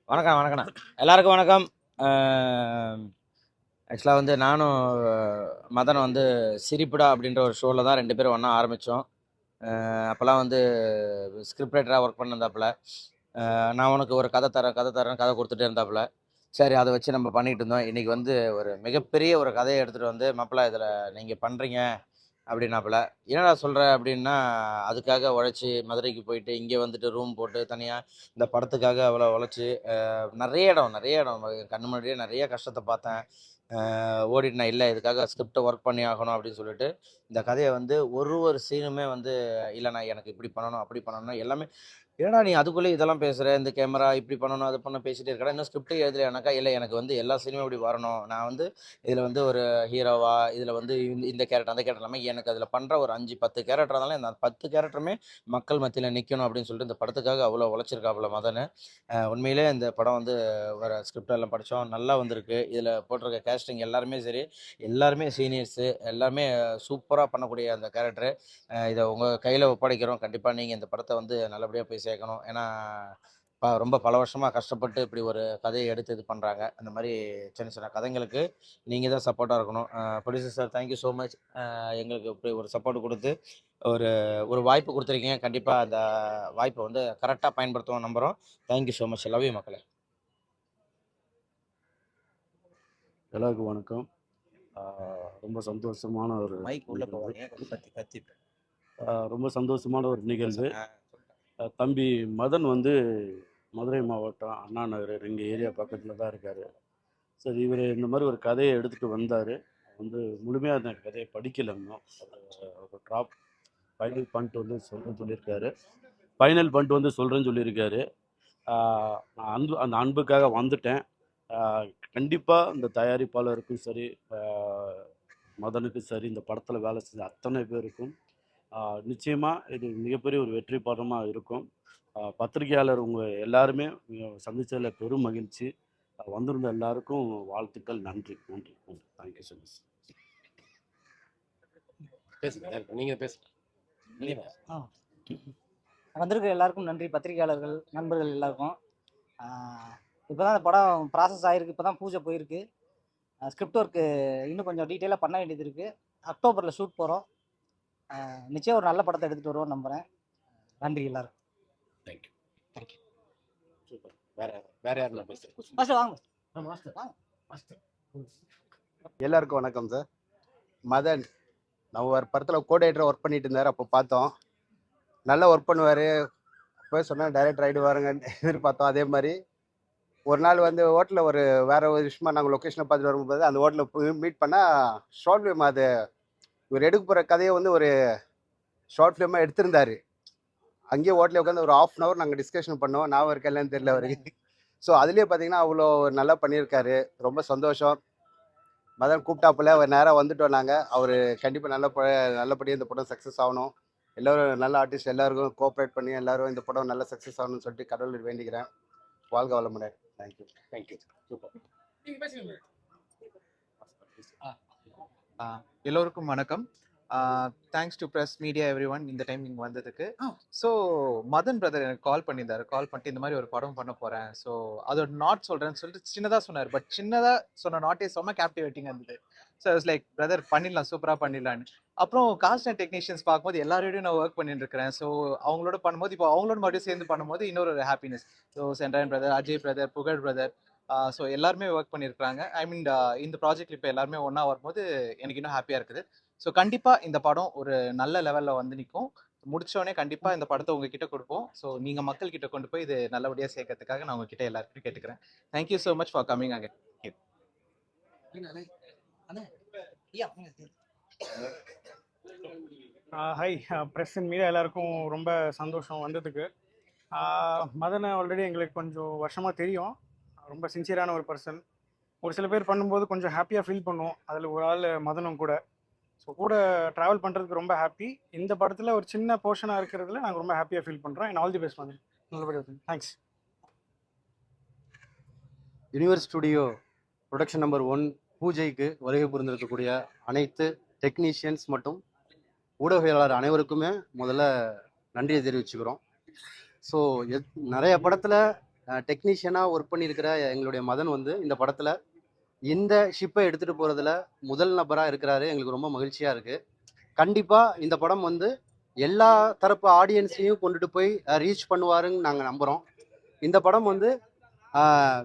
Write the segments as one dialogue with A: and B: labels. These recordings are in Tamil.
A: வணக்கம் வணக்கண்ணா. எல்லாருக்கும் வணக்கம். ஆக்சுவலாக வந்து நானும் மதன் வந்து சிரிப்புடா அப்படின்ற ஒரு ஷோவில் தான் 2 பேரும் ஒன்றா ஆரம்பித்தோம். அப்போல்லாம் வந்து ஸ்கிரிப்ட் ரைட்டராக ஒர்க் பண்ணியிருந்தாப்புல. நான் உனக்கு ஒரு கதை தரேன் கதை தரேன் கதை கொடுத்துட்டே இருந்தாப்புல. சரி, அதை வச்சு நம்ம பண்ணிகிட்டு இருந்தோம். இன்றைக்கி வந்து ஒரு மிகப்பெரிய ஒரு கதையை எடுத்துகிட்டு வந்து மாப்பிள்ள இதில் நீங்கள் பண்ணுறீங்க அப்படின்னாப்புல. என்னடா சொல்கிற அப்படின்னா, அதுக்காக உழைச்சி மதுரைக்கு போயிட்டு இங்கே வந்துட்டு ரூம் போட்டு தனியாக இந்த படத்துக்காக அவ்வளோ உழைச்சி நிறைய இடம் என் கண்ணு முன்னாடியே நிறைய கஷ்டத்தை பார்த்தேன். ஓடிட்டு நான் இல்லை இதுக்காக ஸ்கிரிப்டை ஒர்க் பண்ணி ஆகணும் அப்படின்னு சொல்லிட்டு இந்த கதையை வந்து ஒரு சீனுமே வந்து இல்லை நான் எனக்கு இப்படி பண்ணணும் அப்படி பண்ணணும் எல்லாமே. ஏன்னா நீ அதுக்குள்ளே இதெல்லாம் பேசுகிற இந்த கேமரா இப்படி பண்ணணும் அது பண்ண பேசிகிட்டே இருக்கடா இன்னும் ஸ்கிரிப்டே எழுதலையானாக்கா இல்லை எனக்கு வந்து எல்லா சீனுமே இப்படி வரணும். நான் வந்து இதில் வந்து ஒரு ஹீரோவா இதில் வந்து இந்த கேரக்டர் அந்த கேரக்டர் இல்லாமல் எனக்கு அதில் பண்ணுற ஒரு 5-10 கேரக்டர் இருந்தாலும் இந்த 10 கேரக்டருமே மக்கள் மத்தியில் நிற்கணும் அப்படின்னு சொல்லிட்டு இந்த படத்துக்காக அவ்வளோ உழைச்சிருக்காப்புல மதன். உண்மையிலே இந்த படம் வந்து வர ஸ்கிரிப்ட் எல்லாம் படித்தோம் நல்லா வந்திருக்கு. இதில் போட்டிருக்க கேஸ்டிங் எல்லாருமே சரி எல்லாருமே சீனியர்ஸு எல்லாருமே சூப்பராக பண்ணக்கூடிய அந்த கேரக்டரு. இதை உங்கள் கையில் ஒப்படைக்கிறோம். கண்டிப்பாக நீங்கள் இந்த படத்தை வந்து நல்லபடியாக போய் சேர்க்கணும். ஏன்னா ரொம்ப பல வருஷமாக கஷ்டப்பட்டு இப்படி ஒரு கதையை எடுத்து இது பண்ணுறாங்க. அந்த மாதிரி சின்ன சின்ன கதைங்களுக்கு நீங்கள் தான் சப்போர்ட்டாக இருக்கணும். Producer sir thank you so much. எங்களுக்கு இப்படி ஒரு சப்போர்ட் கொடுத்து ஒரு ஒரு வாய்ப்பு கொடுத்துருக்கீங்க. கண்டிப்பாக அந்த வாய்ப்பை வந்து கரெக்டாக பயன்படுத்துவோம் நம்புகிறோம். Thank you so much. Love you மக்களே.
B: எல்லாருக்கும் வணக்கம். ரொம்ப சந்தோஷமான ஒரு
A: மைக் உள்ள போவாங்க கத்தி
B: ரொம்ப சந்தோஷமான ஒரு நிகழ்வு. தம்பி மதன் வந்து மதுரை மாவட்டம் அண்ணா நகர் எங்கள் ஏரியா பக்கத்தில் தான் இருக்கார். சரி, இவர் இந்த மாதிரி ஒரு கதையை எடுத்துகிட்டு வந்தார். வந்து முழுமையாக அந்த கதையை படிக்கல இன்னும். ஒரு ட்ராப் ஃபைனல் பண்ணிட்டு வந்து சொல்கிறேன்னு சொல்லியிருக்காரு. நான் அந்த அன்புக்காக வந்துட்டேன். கண்டிப்பாக இந்த தயாரிப்பாளருக்கும் சரி, மதனுக்கும் சரி, இந்த படத்தில் வேலை செஞ்ச அத்தனை பேருக்கும் நிச்சயமாக இது மிகப்பெரிய ஒரு வெற்றி படமாக இருக்கும். பத்திரிகையாளர் உங்கள் எல்லாருமே சந்தித்ததில் பெரும் மகிழ்ச்சி. வந்திருந்த எல்லாருக்கும் வாழ்த்துக்கள். நன்றி நன்றி நன்றி. Thank you so much.
C: நீங்கள் பேசுங்க.
D: வந்திருக்கிற எல்லாருக்கும் நன்றி. பத்திரிகையாளர்கள் நண்பர்கள் எல்லாருக்கும். இப்போ தான் அந்த படம் ப்ராசஸ் ஆகிருக்கு. இப்போ தான் பூஜை போயிருக்கு. ஸ்கிரிப்ட் ஒர்க்கு இன்னும் கொஞ்சம் டீட்டெயிலாக பண்ண வேண்டியது இருக்குது. அக்டோபரில் ஷூட் போகிறோம். நிச்சயம் ஒரு நல்ல படத்தை எடுத்துகிட்டு வருவோம் நம்புகிறேன். நன்றி எல்லாரும்.
C: Thank you thank you. சூப்பர். வேற யாரும் பேசுகிறேன்.
D: மாஸ்டர் வாங்க.
E: எல்லாருக்கும் வணக்கம் சார். மதன் நம்ம ஒரு படத்தில் கோஆர்டினேட்டராக ஒர்க் பண்ணிட்டு இருந்தார். அப்போ பார்த்தோம் நல்லா ஒர்க் பண்ணுவார். அப்போ சொன்னால் டைரக்டர் ஆகிடுவாருங்கன்னு எதிர்பார்த்தோம். அதே மாதிரி ஒரு நாள் வந்து ஹோட்டலில் ஒரு வேற ஒரு விஷயமா நாங்கள் லொக்கேஷனை பார்த்துட்டு வரும்போது அந்த ஹோட்டலில் மீட் பண்ணால் ஷார்ட் ஃபிலிம் அது இவர் எடுக்க போகிற கதையை வந்து ஒரு ஷார்ட் ஃபிலிமாக எடுத்திருந்தார். அங்கேயே ஹோட்டலில் உட்காந்து ஒரு 1/2 hour நாங்கள் டிஸ்கஷன் பண்ணோம். நான் இருக்கேன்லன்னு தெரியல அவருக்கு. ஸோ அதுலேயே பார்த்தீங்கன்னா அவ்வளோ நல்லா பண்ணியிருக்காரு. ரொம்ப சந்தோஷம். மதன் கூப்பிட்டாப்புல ஒரு நேரம் வந்துட்டோம் நாங்கள். அவர் கண்டிப்பாக நல்லபடியாக இந்த படம் சக்ஸஸ் ஆகணும். எல்லோரும் நல்ல ஆர்டிஸ்ட் எல்லாருக்கும் கோஆப்ரேட் பண்ணி எல்லாரும் இந்த படம் நல்ல சக்ஸஸ் ஆகணும்னு சொல்லிட்டு கடவுள் வேண்டிக்கிறேன். வாழ்க வளமுடன். Thank you
C: thank you. சூப்பர்.
F: எல்லோருக்கும் வணக்கம். Thanks to press media every one இந்த டைம் நீங்கள் வந்ததுக்கு. ஸோ மதன் பிரதர் எனக்கு கால் பண்ணிட்டு இந்த மாதிரி ஒரு படம் பண்ண போகிறேன், ஸோ அதோட நாட் சொல்கிறேன்னு சொல்லிட்டு சின்னதாக சொன்னார். பட் சின்னதாக சொன்ன நாட்டே செம்ம கேப்டிவேட்டிங்காக இருந்தது. ஸோ இட்ஸ் லைக் பிரதர் பண்ணிடலாம், சூப்பராக பண்ணிடலான்னு. அப்புறம் காஸ்ட் அண்ட் டெக்னீஷியன்ஸ் பார்க்கும்போது எல்லாரோடையும் நான் ஒர்க் பண்ணிட்டு இருக்கிறேன். ஸோ அவங்களோட பண்ணும்போது இப்போ அவங்களோட மறுபடியும் சேர்ந்து பண்ணும்போது இன்னொரு happiness. So Sendran brother, Ajay brother, Pugazh brother, so எல்லாருமே ஒர்க் பண்ணியிருக்காங்க. ஐ மீன் இந்த ப்ராஜெக்ட் இப்போ எல்லாருமே ஒன்றா வரும்போது எனக்கு இன்னும் ஹாப்பியாக இருக்குது. ஸோ கண்டிப்பாக இந்த படம் ஒரு நல்ல லெவலில் வந்து நிற்கும். முடிச்சோடனே கண்டிப்பாக இந்த படத்தை உங்ககிட்ட கொடுப்போம். ஸோ நீங்கள் மக்கள் கிட்ட கொண்டு போய் இது நல்லபடியாக சேர்க்கறதுக்காக நான் உங்ககிட்ட எல்லாருக்கும் கேட்டுக்கிறேன். Thank you so much for coming again.
G: Hi press and media எல்லாருக்கும் ரொம்ப சந்தோஷம் வந்ததுக்கு. மதனை ஆல்ரெடி எங்களுக்கு கொஞ்சம் வருஷமாக தெரியும். ரொம்ப சின்சியரான ஒரு பர்சன். ஒரு சில பேர் பண்ணும்போது கொஞ்சம் ஹாப்பியாக ஃபீல் பண்ணுவோம். அதில் ஒரு ஆள் மதனும் கூட. ஸோ கூட ட்ராவல் பண்ணுறதுக்கு ரொம்ப ஹாப்பி. இந்த படத்தில் ஒரு சின்ன போர்ஷனாக இருக்கிறதுல நாங்கள் ரொம்ப ஹாப்பியாக ஃபீல் பண்ணுறோம். அண்ட் ஆல் தி பெஸ்ட் பண்ணு. நல்லபடியாக. Thanks.
H: Universe studio production number 1 பூஜைக்கு வருகை புரிந்திருக்கக்கூடிய அனைத்து டெக்னீஷியன்ஸ் மற்றும் ஊடகவியலாளர் அனைவருக்குமே முதல்ல நன்றியை தெரிவிச்சுக்கிறோம். ஸோ நிறைய படத்தில் டெக்னீஷியனாக ஒர்க் பண்ணியிருக்கிற எங்களுடைய மதன் வந்து இந்த படத்தில் இந்த ஷிப்பை எடுத்துகிட்டு போகிறதுல முதல் நபராக இருக்கிறாரு. எங்களுக்கு ரொம்ப மகிழ்ச்சியாக இருக்குது. கண்டிப்பாக இந்த படம் வந்து எல்லா தரப்பு ஆடியன்ஸையும் கொண்டுட்டு போய் ரீச் பண்ணுவாருன்னு நாங்கள் நம்புகிறோம். இந்த படம் வந்து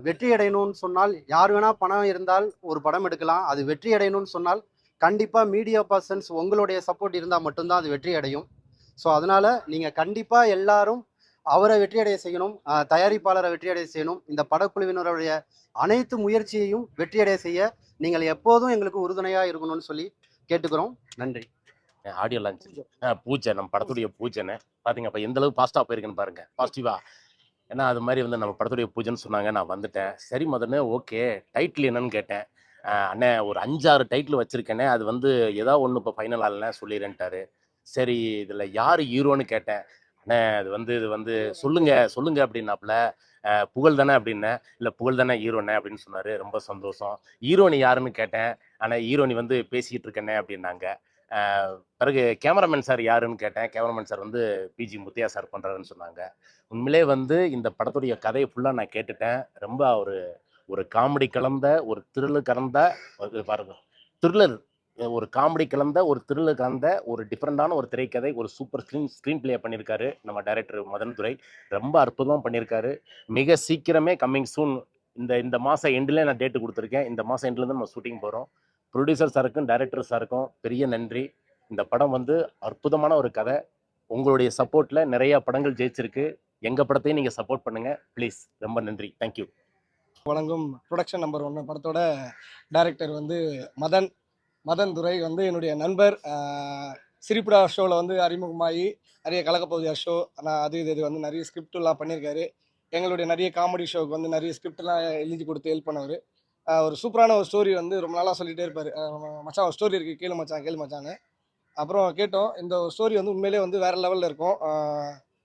H: வெற்றி அடையணும்னு சொன்னால் யார் வேணால் பணம் இருந்தால் ஒரு படம் எடுக்கலாம். அது வெற்றி அடையணும்னு சொன்னால் கண்டிப்பாக மீடியா பர்சன்ஸ் உங்களுடைய சப்போர்ட் இருந்தால் மட்டும்தான் அது வெற்றி அடையும். ஸோ அதனால் நீங்கள் கண்டிப்பாக எல்லாரும் அவரை வெற்றியடைய செய்யணும், தயாரிப்பாளரை வெற்றியடைய செய்யணும். இந்த படக்குழுவினருடைய அனைத்து முயற்சியையும் வெற்றியடைய செய்ய நீங்கள் எப்போதும் எங்களுக்கு உறுதுணையாக இருக்கணும்னு சொல்லி கேட்டுக்கிறோம். நன்றி.
C: ஆடியோ லான்ச் பூஜை, நம்ம படத்துடைய பூஜைன்னு பார்த்தீங்க. அப்போ எந்த அளவுக்கு பாசிட்டிவாக போயிருக்குன்னு பாருங்க, பாசிட்டிவாக. ஏன்னா அது மாதிரி வந்து நம்ம படத்துடைய பூஜைன்னு சொன்னாங்க, நான் வந்துட்டேன். சரி மதனே, ஓகே டைட்டில் என்னன்னு கேட்டேன். அண்ணே ஒரு 5-6 டைட்டில் வச்சுருக்கேனே, அது வந்து ஏதாவது ஒன்று இப்போ ஃபைனல் ஆகலண்ணே சொல்லிடுறேன்ட்டாரு. சரி இதில் யார் ஹீரோன்னு கேட்டேன். அண்ணே இது வந்து சொல்லுங்க அப்படின்னாப்புல. புகழ் தானே அப்படின்னேன். இல்லை புகழ் தானே ஹீரோண்ணே அப்படின்னு சொன்னார். ரொம்ப சந்தோஷம். ஹீரோனி யாருன்னு கேட்டேன். ஆனால் ஹீரோனி வந்து பேசிக்கிட்டு இருக்கேனே அப்படின்னாங்க. பிறகு கேமராமேன் சார் யாருன்னு கேட்டேன். கேமராமேன் சார் வந்து பிஜி முத்தையா சார் பண்ணுறாருன்னு சொன்னாங்க. உண்மையிலே வந்து இந்த படத்துடைய கதையை ஃபுல்லாக நான் கேட்டுட்டேன். ரொம்ப ஒரு காமெடி கலந்த, ஒரு த்ரில்லர் கலந்த, பாருங்க த்ரில்லர், ஒரு காமெடி கலந்த, ஒரு த்ரில்லர் கலந்த, ஒரு டிஃப்ரெண்டான ஒரு திரைக்கதை, ஒரு சூப்பர் ஸ்க்ரீன் பிளே பண்ணியிருக்காரு நம்ம டைரக்டர் மதன் துரை. ரொம்ப அற்புதமாக பண்ணியிருக்காரு. மிக சீக்கிரமே கம்மிங் சூன். இந்த மாதம் எண்டில் நான் டேட்டு கொடுத்துருக்கேன். இந்த மாதம் எண்ட்லேருந்து நம்ம ஷூட்டிங் போகிறோம். ப்ரொடியூசர் சாருக்கும் டைரக்டர் சாருக்கும் பெரிய நன்றி. இந்த படம் வந்து அற்புதமான ஒரு கதை. உங்களுடைய சப்போர்ட்டில் நிறைய படங்கள் ஜெயிச்சிருக்கு. எங்கள் படத்தையும் நீங்கள் சப்போர்ட் பண்ணுங்கள் ப்ளீஸ். ரொம்ப நன்றி. தேங்க்யூ.
I: வழங்கும் ப்ரொடக்ஷன் நம்பர் 1 படத்தோட டைரக்டர் வந்து மதன் துரை வந்து என்னுடைய நண்பர். சிரிப்புடா ஷோவில் வந்து அறிமுகமாகி நிறைய கலக்கப்பகுதியா ஷோ, ஆனால் இது வந்து நிறைய ஸ்கிரிப்டெலாம் பண்ணியிருக்காரு. எங்களுடைய நிறைய காமெடி ஷோவுக்கு வந்து நிறைய ஸ்கிரிப்டெலாம் எழுதி கொடுத்து ஹெல்ப் பண்ணவர். ஒரு சூப்பரான ஒரு ஸ்டோரி வந்து ரொம்ப நாளாக சொல்லிகிட்டே இருப்பார். மச்சான் ஒரு ஸ்டோரி இருக்குது, கேளு மச்சான்னு. அப்புறம் கேட்டோம். இந்த ஸ்டோரி வந்து உண்மையிலே வந்து வேறு லெவலில் இருக்கும்.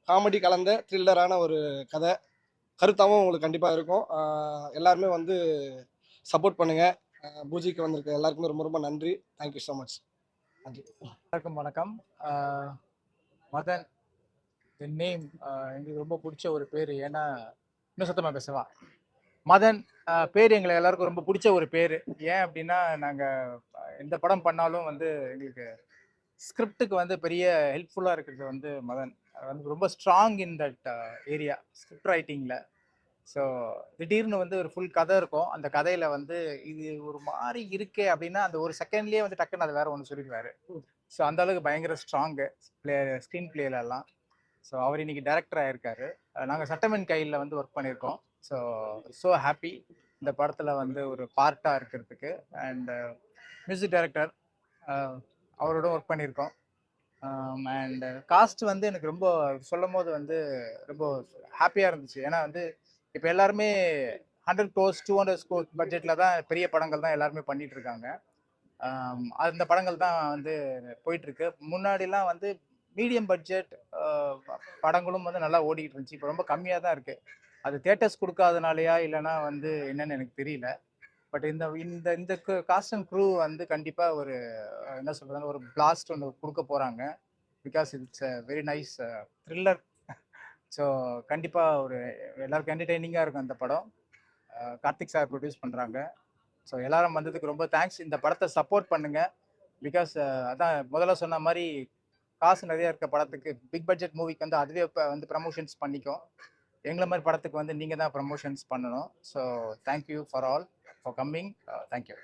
I: காமெடி கலந்த த்ரில்லரான ஒரு கதை. கருத்தாகவும் உங்களுக்கு கண்டிப்பாக இருக்கும். எல்லாருமே வந்து சப்போர்ட் பண்ணுங்கள். பூஜைக்கு வந்திருக்க எல்லாருக்குமே ரொம்ப ரொம்ப நன்றி. Thank you so much. நன்றி.
J: எல்லாருக்கும் வணக்கம். மதன் நேம் எங்களுக்கு ரொம்ப பிடிச்ச ஒரு பேர். ஏன்னா இன்னும் சத்தமாக பேசவா, மதன் பேர் எங்களை எல்லாருக்கும் ரொம்ப பிடிச்ச ஒரு பேர். ஏன் அப்படின்னா நாங்கள் எந்த படம் பண்ணாலும் வந்து எங்களுக்கு ஸ்கிரிப்டுக்கு வந்து பெரிய ஹெல்ப்ஃபுல்லாக இருக்கிறது வந்து மதன் வந்து ரொம்ப strong in that area, script ரைட்டிங்கில். ஸோ திடீர்னு வந்து ஒரு ஃபுல் கதை இருக்கும். அந்த கதையில் வந்து இது ஒரு மாதிரி இருக்கே அப்படின்னா அந்த ஒரு செகண்ட்லேயே வந்து டக்குன்னு அதை வேற ஒன்று சொல்லிடுவார். ஸோ அந்த அளவுக்கு பயங்கர ஸ்ட்ராங்கு ஸ்க்ரீன் பிளேலெல்லாம். ஸோ அவர் இன்னைக்கு டைரக்டர் ஆகிருக்காரு. நாங்கள் சட்டமன் கையில் வந்து ஒர்க் பண்ணியிருக்கோம். ஸோ ஹாப்பி இந்த படத்தில் வந்து ஒரு பார்ட்டாக இருக்கிறதுக்கு. அண்ட் மியூசிக் டைரக்டர் அவரோட ஒர்க் பண்ணியிருக்கோம். அண்ட் காஸ்ட் வந்து எனக்கு ரொம்ப சொல்லும் போது வந்து ரொம்ப ஹாப்பியாக இருந்துச்சு. ஏன்னா வந்து இப்போ எல்லாருமே 100 crores 200 crores பட்ஜெட்டில் தான் பெரிய படங்கள் தான் எல்லாருமே பண்ணிட்டு இருக்காங்க. அந்த படங்கள் தான் வந்து போயிட்டுருக்கு. முன்னாடிலாம் வந்து மீடியம் பட்ஜெட் படங்களும் வந்து நல்லா ஓடிக்கிட்டு இருந்துச்சு. இப்போ ரொம்ப கம்மியாக தான் இருக்குது. அது தியேட்டர்ஸ் கொடுக்காதனாலையா இல்லைன்னா வந்து என்னன்னு எனக்கு தெரியல. பட் இந்த இந்த இந்த காஸ்ட் அண்ட் க்ரூ வந்து கண்டிப்பாக ஒரு என்ன சொல்கிறதுனா ஒரு பிளாஸ்ட் ஒன்று கொடுக்க போகிறாங்க. Because it's a very nice thriller. So கண்டிப்பாக ஒரு எல்லாருக்கும் என்டர்டெய்னிங்காக இருக்கும் அந்த படம். கார்த்திக் சார் ப்ரொடியூஸ் பண்ணுறாங்க. ஸோ எல்லாரும் வந்ததுக்கு ரொம்ப தேங்க்ஸ். இந்த படத்தை சப்போர்ட் பண்ணுங்கள். பிகாஸ் அதான் முதல்ல சொன்ன மாதிரி காசு நிறையா இருக்க படத்துக்கு, பிக் பட்ஜெட் மூவிக்கு வந்து அதுவே இப்போ வந்து ப்ரமோஷன்ஸ் பண்ணிக்கும். எங்களை மாதிரி படத்துக்கு வந்து நீங்கள் தான் ப்ரமோஷன்ஸ் பண்ணணும். So thank you for all for coming. Thank you.